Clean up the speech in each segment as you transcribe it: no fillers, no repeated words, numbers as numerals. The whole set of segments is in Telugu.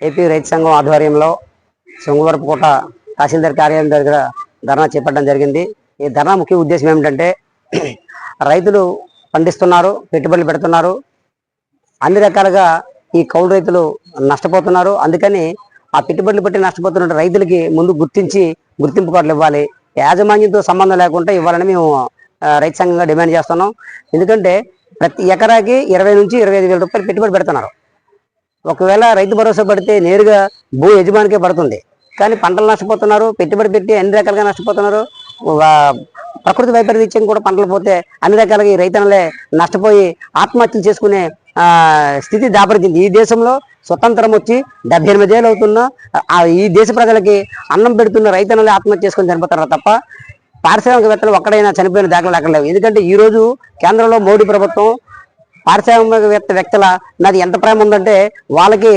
ఏపీ రైతు సంఘం ఆధ్వర్యంలో సొంగవరపుకోట తహసీల్దార్ కార్యాలయం దగ్గర ధర్నా చేపట్టడం జరిగింది. ఈ ధర్నా ముఖ్య ఉద్దేశం ఏమిటంటే రైతులు పండిస్తున్నారు, పెట్టుబడులు పెడుతున్నారు, అన్ని రకాలుగా ఈ కౌలు రైతులు నష్టపోతున్నారు. అందుకని ఆ పెట్టుబడులు పెట్టి నష్టపోతున్న రైతులకి ముందు గుర్తింపు కార్డులు ఇవ్వాలి, యాజమాన్యంతో సంబంధం లేకుండా ఇవ్వాలని మేము రైతు సంఘంగా డిమాండ్ చేస్తున్నాం. ఎందుకంటే ప్రతి ఎకరాకి 20 నుంచి 25 వేల రూపాయలు పెట్టుబడి పెడుతున్నారు. ఒకవేళ రైతు భరోసా పడితే నేరుగా భూ యజమానికే పడుతుంది, కానీ పంటలు నష్టపోతున్నారు, పెట్టుబడి పెట్టి అన్ని రకాలుగా నష్టపోతున్నారు. ప్రకృతి వైపరీత్యం కూడా పంటలు పోతే అన్ని రకాలుగా ఈ రైతన్నలే నష్టపోయి ఆత్మహత్యలు చేసుకునే స్థితి దాపరిచింది. ఈ దేశంలో స్వతంత్రం వచ్చి 78 ఏళ్ళు అవుతున్నా ఈ దేశ ప్రజలకి అన్నం పెడుతున్న రైతన్నలే ఆత్మహత్య చేసుకుని చనిపోతారు తప్ప పారిశ్రామికవేత్తలు ఒక్కడైనా చనిపోయిన దాఖలు అక్కడ లేవు. ఎందుకంటే ఈ రోజు కేంద్రంలో మోడీ ప్రభుత్వం పారిశ్రామికవేత్త వ్యక్తుల నాది ఎంత ప్రేమ ఉందంటే వాళ్ళకి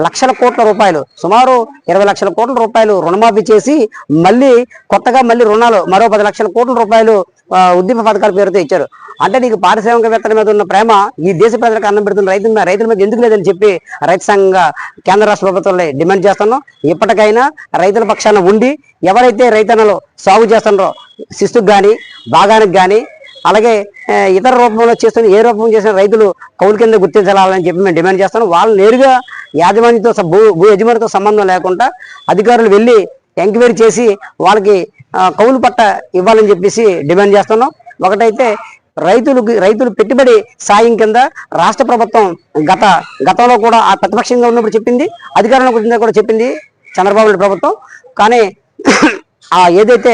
లక్షల కోట్ల రూపాయలు, సుమారు 20 లక్షల కోట్ల రూపాయలు రుణమాఫీ చేసి మళ్ళీ కొత్తగా రుణాలు మరో 10 లక్షల కోట్ల రూపాయలు ఉద్యమ పథకాల పేరుతో ఇచ్చారు. అంటే నీకు పారిశ్రామికవేత్తల మీద ఉన్న ప్రేమ ఈ దేశ ప్రజలకు అన్నం పెడుతున్న రైతుల మీద ఎందుకు లేదని చెప్పి రైతు సంఘంగా కేంద్ర రాష్ట్ర ప్రభుత్వాలే డిమాండ్ చేస్తున్నాం. ఇప్పటికైనా రైతుల పక్షాన ఉండి ఎవరైతే రైతన్నలు సాగు చేస్తున్నారో శిస్తుకు కానీ భాగానికి కానీ అలాగే ఇతర రూపంలో చేస్తున్న ఏ రూపంలో చేసిన రైతులు కౌలు కింద గుర్తించాలని చెప్పి మేము డిమాండ్ చేస్తాం. వాళ్ళు నేరుగా యాజమాన్యంతో భూ యజమానితో సంబంధం లేకుండా అధికారులు వెళ్ళి ఎంక్వైరీ చేసి వాళ్ళకి కౌలు పట్ట ఇవ్వాలని చెప్పేసి డిమాండ్ చేస్తున్నాం. ఒకటైతే రైతులు పెట్టుబడి సాయం కింద రాష్ట్ర ప్రభుత్వం గతంలో కూడా ఆ ప్రతిపక్షంగా ఉన్నప్పుడు చెప్పింది, అధికారంలోకి వచ్చిందో కూడా చెప్పింది చంద్రబాబు నాయుడు ప్రభుత్వం. కానీ ఏదైతే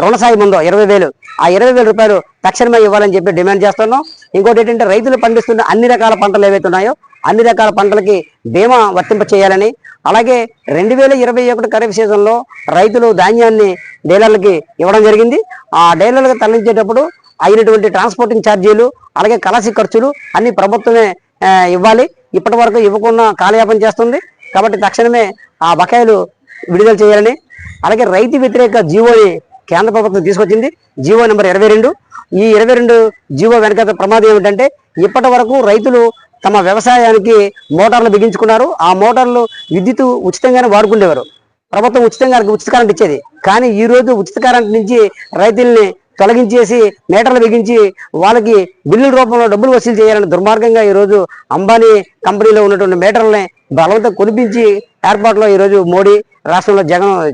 రుణ సాయం ఉందో 20,000 ఆ 20,000 రూపాయలు తక్షణమే ఇవ్వాలని చెప్పి డిమాండ్ చేస్తున్నాం. ఇంకోటి ఏంటంటే రైతులు పండిస్తున్న అన్ని రకాల పంటలు ఏవైతే ఉన్నాయో అన్ని రకాల పంటలకి బీమా వర్తింప చేయాలని, అలాగే 2021 ఖరీఫ్ సీజన్లో రైతులు ధాన్యాన్ని డీలర్లకి ఇవ్వడం జరిగింది. ఆ డీలర్లకు తరలించేటప్పుడు అయినటువంటి ట్రాన్స్పోర్టింగ్ ఛార్జీలు అలాగే కలసి ఖర్చులు అన్ని ప్రభుత్వమే ఇవ్వాలి. ఇప్పటి వరకు ఇవ్వకుండా కాలయాపన చేస్తుంది. కాబట్టి తక్షణమే ఆ బకాయిలు విడుదల చేయాలని, అలాగే రైతు వ్యతిరేక జీవోని కేంద్ర ప్రభుత్వం తీసుకొచ్చింది, జీవో నెంబర్ 22. ఈ 22 జీవో వెనక ప్రమాదం ఏమిటంటే ఇప్పటి వరకు రైతులు తమ వ్యవసాయానికి మోటార్లు బిగించుకున్నారు. ఆ మోటార్లు విద్యుత్ ఉచితంగానే వాడుకునేవారు, ప్రభుత్వం ఉచిత కరెంట్ ఇచ్చేది. కానీ ఈ రోజు ఉచిత కరెంట్ నుంచి రైతుల్ని తొలగించేసి మీటర్లు బిగించి వాళ్ళకి బిల్లుల రూపంలో డబ్బులు వసూలు చేయాలని దుర్మార్గంగా ఈరోజు అంబానీ కంపెనీలో ఉన్నటువంటి మీటర్లని బలవంతం కొనిపించి ఏర్పాటులో ఈరోజు మోడీ రాష్ట్రంలో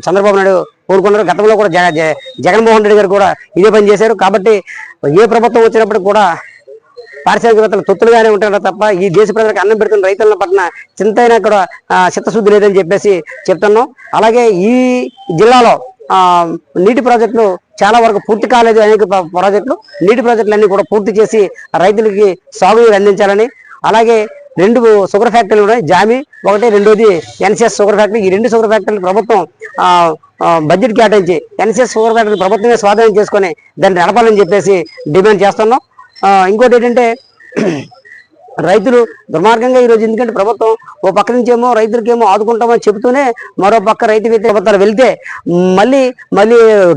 చంద్రబాబు నాయుడు కోరుకున్నారు. గతంలో కూడా జగన్మోహన్ రెడ్డి గారు కూడా ఇదే పని చేశారు. కాబట్టి ఏ ప్రభుత్వం వచ్చినప్పుడు కూడా పారిశ్రామికవేత్తలు తొత్తులుగానే ఉంటారు తప్ప ఈ దేశ ప్రజలకు అన్నం పెడుతున్న రైతుల పట్ల చింత అయినా కూడా చిత్తశుద్ధి లేదని చెప్పేసి చెప్తున్నాం. అలాగే ఈ జిల్లాలో నీటి ప్రాజెక్టులు చాలా వరకు పూర్తి కాలేదు. అనేక ప్రాజెక్టులు నీటి ప్రాజెక్టులన్నీ కూడా పూర్తి చేసి రైతులకి సాగునీరు అందించాలని, అలాగే 2 షుగర్ ఫ్యాక్టరీలు ఉన్నాయి, జామి ఒకటి, రెండోది ఎన్సిఎస్ షుగర్ ఫ్యాక్టరీ. ఈ 2 షుగర్ ఫ్యాక్టరీలు ప్రభుత్వం బడ్జెట్ కేటాయించి ఎన్సిఎస్ షుగర్ ఫ్యాక్టరీ ప్రభుత్వమే స్వాధీనం చేసుకొని దాన్ని నడపాలని చెప్పేసి డిమాండ్ చేస్తున్నాం. ఇంకోటి ఏంటంటే రైతులు దుర్మార్గంగా ఈరోజు, ఎందుకంటే ప్రభుత్వం ఓ పక్క నుంచేమో రైతులకేమో ఆదుకుంటామని చెబుతూనే మరో పక్క రైతు వ్యతిరేక ప్రభుత్వాలు వెళ్తే మళ్ళీ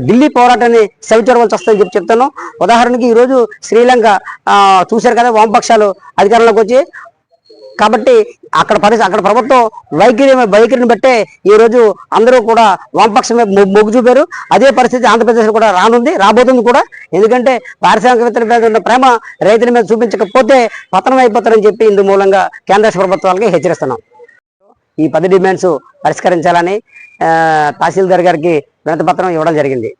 ఢిల్లీ పోరాటాన్ని సవిచరవలసి వస్తుందని చెప్తాను. ఉదాహరణకి ఈరోజు శ్రీలంక చూశారు కదా, వామపక్షాలు అధికారంలోకి వచ్చి. కాబట్టి అక్కడ ప్రభుత్వం వైఖరిని బట్టే ఈరోజు అందరూ కూడా వామపక్షమే మొగ్గు చూపారు. అదే పరిస్థితి ఆంధ్రప్రదేశ్ కూడా రాబోతుంది కూడా. ఎందుకంటే పారిశ్రామికవేత్తల మీద ఉన్న ప్రేమ రైతుల మీద చూపించకపోతే పతనం అయిపోతారని చెప్పి ఇందు మూలంగా కేంద్ర ప్రభుత్వాలకి హెచ్చరిస్తున్నాం. ఈ 10 డిమాండ్స్ పరిష్కరించాలని తహసీల్దార్ గారికి వినతి పత్రం ఇవ్వడం జరిగింది.